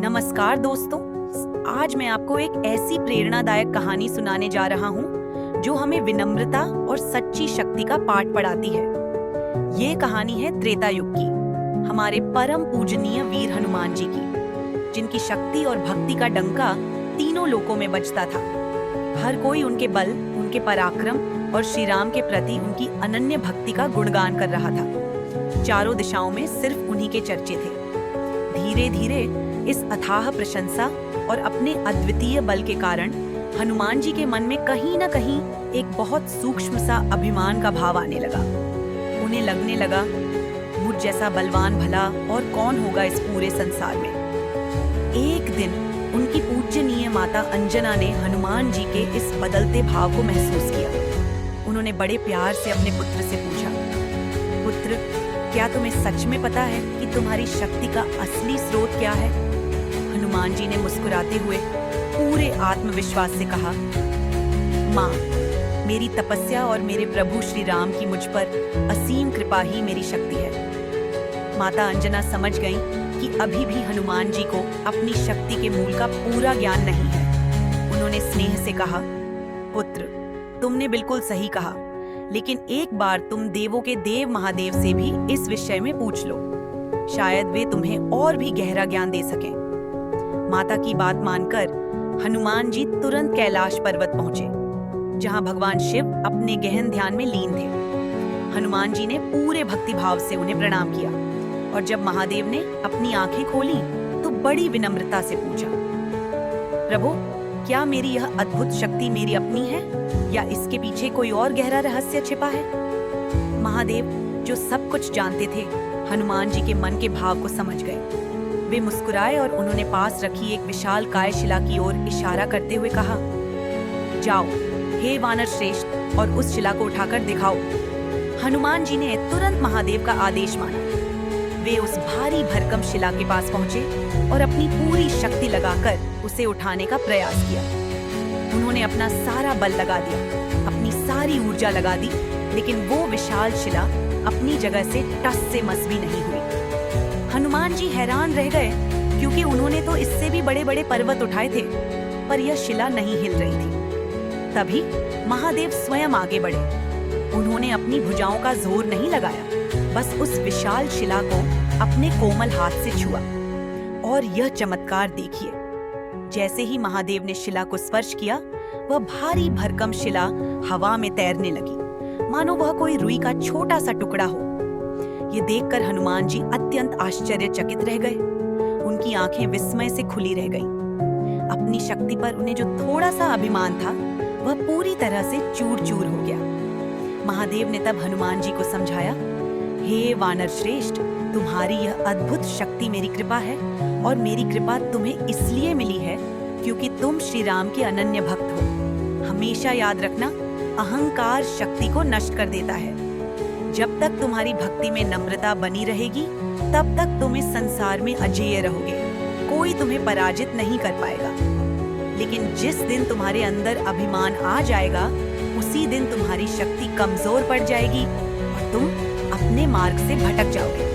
नमस्कार दोस्तों। आज मैं आपको एक ऐसी प्रेरणादायक कहानी सुनाने जा रहा हूँ जो हमें विनम्रता और सच्ची शक्ति का पाठ पढ़ाती है। ये कहानी है त्रेता युग की, हमारे परम पूजनीय वीर हनुमान जी की, जिनकी शक्ति और भक्ति का डंका तीनों लोकों में बजता था। हर कोई उनके बल, उनके पराक्रम और श्री राम के प्रति उनकी अनन्य भक्ति का गुणगान कर रहा था। चारों दिशाओं में सिर्फ उन्हीं के चर्चे थे। धीरे धीरे इस अथाह प्रशंसा और अपने अद्वितीय बल के कारण हनुमान जी के मन में कहीं न कहीं एक बहुत सूक्ष्म सा अभिमान का भाव आने लगा। उन्हें लगने लगा, मुझ जैसा बलवान भला और कौन होगा इस पूरे संसार में। एक दिन उनकी पूज्यनीय माता अंजना ने हनुमान जी के इस बदलते भाव को महसूस किया। उन्होंने बड़े प्यार से अपने पुत्र से पूछा, पुत्र, क्या तुम्हें सच में पता है कि तुम्हारी शक्ति का असली स्रोत क्या है? हनुमान जी ने मुस्कुराते हुए पूरे आत्मविश्वास से कहा, माँ, मेरी तपस्या और मेरे प्रभु श्री राम की मुझ पर असीम कृपा ही मेरी शक्ति है। माता अंजना समझ गईं कि अभी भी हनुमान जी को अपनी शक्ति के मूल का पूरा ज्ञान नहीं है। उन्होंने स्नेह से कहा, पुत्र, तुमने बिल्कुल सही कहा, लेकिन एक बार तुम देवों के देव महादेव से भी इस विषय में पूछ लो। शायद वे तुम्हें और भी गहरा ज्ञान दे सकें। माता की बात मानकर हनुमान जी तुरंत कैलाश पर्वत पहुंचे, जहां भगवान शिव अपने गहन ध्यान में लीन थे। हनुमान जी ने पूरे भक्ति भाव से उन्हें प्रणाम किया और जब महादेव ने अपनी आंखें खोली तो बड़ी विनम्रता से पूछा, प्रभु, क्या मेरी यह अद्भुत शक्ति मेरी अपनी है या इसके पीछे कोई और गहरा रहस्य छिपा है? महादेव, जो सब कुछ जानते थे, हनुमान जी के मन के भाव को समझ गए। वे मुस्कुराए और उन्होंने पास रखी एक विशाल काय शिला की ओर इशारा करते हुए कहा, जाओ हे वानर श्रेष्ठ, और उस शिला को उठाकर दिखाओ। हनुमान जी ने तुरंत महादेव का आदेश माना। वे उस भारी भरकम शिला के पास पहुंचे और अपनी पूरी शक्ति लगाकर उसे उठाने का प्रयास किया। उन्होंने अपना सारा बल लगा दिया, अपनी सारी ऊर्जा लगा दी, लेकिन वो विशाल शिला अपनी जगह से टस से मस भी नहीं हुई। हनुमान जी हैरान रह गए, क्योंकि उन्होंने तो इससे भी बड़े बड़े पर्वत उठाए थे, पर यह शिला नहीं हिल रही थी। तभी महादेव स्वयं आगे बढ़े। उन्होंने अपनी भुजाओं का जोर नहीं लगाया, बस उस विशाल शिला को अपने कोमल हाथ से छुआ। और यह चमत्कार देखिए, जैसे ही महादेव ने शिला को स्पर्श किया, वह भारी भरकम शिला हवा में तैरने लगी, मानो वह कोई रुई का छोटा सा टुकड़ा हो। ये देखकर हनुमान जी अत्यंत आश्चर्यचकित रह गए। उनकी आंखें विस्मय से खुली रह गईं। अपनी शक्ति पर उन्हें जो थोड़ा सा अभिमान था, वह पूरी तरह से चूर चूर हो गया। महादेव ने तब हनुमान जी को समझाया, हे वानर श्रेष्ठ, तुम्हारी यह अद्भुत शक्ति मेरी कृपा है, और मेरी कृपा तुम्हें इसलिए मिली है क्योंकि तुम श्री राम के अनन्य भक्त हो। हमेशा याद रखना, अहंकार शक्ति को नष्ट कर देता है। जब तक तुम्हारी भक्ति में नम्रता बनी रहेगी, तब तक तुम इस संसार में अजेय रहोगे। कोई तुम्हें पराजित नहीं कर पाएगा। लेकिन जिस दिन तुम्हारे अंदर अभिमान आ जाएगा, उसी दिन तुम्हारी शक्ति कमजोर पड़ जाएगी और तुम अपने मार्ग से भटक जाओगे।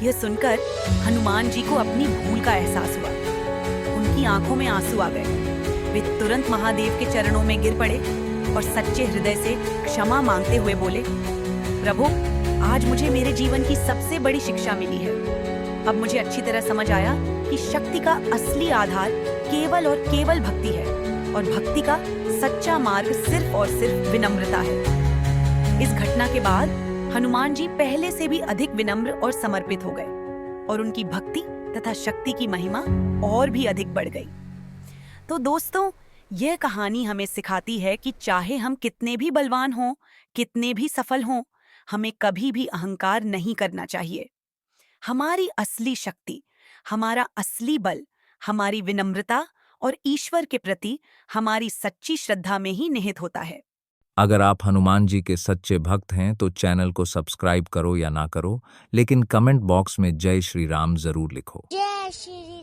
यह सुनकर हनुमान जी को अपनी भूल का एहसास हुआ। उनकी आंखों में आंसू आ गए। वे तुरंत महादेव के चरणों में गिर पड़े और सच्चे हृदय से क्षमा मांगते हुए बोले, प्रभु, आज मुझे मेरे जीवन की सबसे बड़ी शिक्षा मिली है। अब मुझे अच्छी तरह समझ आया कि शक्ति का असली आधार केवल और केवल भक्ति है, और भक्ति का सच्चा मार्ग सिर्फ और सिर्फ विनम्रता है। इस घटना के बाद हनुमान जी पहले से भी अधिक विनम्र और समर्पित हो गए, और उनकी भक्ति तथा शक्ति की महिमा और भी अधिक बढ़ गई। तो दोस्तों, यह कहानी हमें सिखाती है कि चाहे हम कितने भी बलवान हों, कितने भी सफल हों, हमें कभी भी अहंकार नहीं करना चाहिए। हमारी असली शक्ति, हमारा असली बल, हमारी विनम्रता और ईश्वर के प्रति हमारी सच्ची श्रद्धा में ही निहित होता है। अगर आप हनुमान जी के सच्चे भक्त हैं तो चैनल को सब्सक्राइब करो या ना करो, लेकिन कमेंट बॉक्स में जय श्री राम जरूर लिखो। जय श्री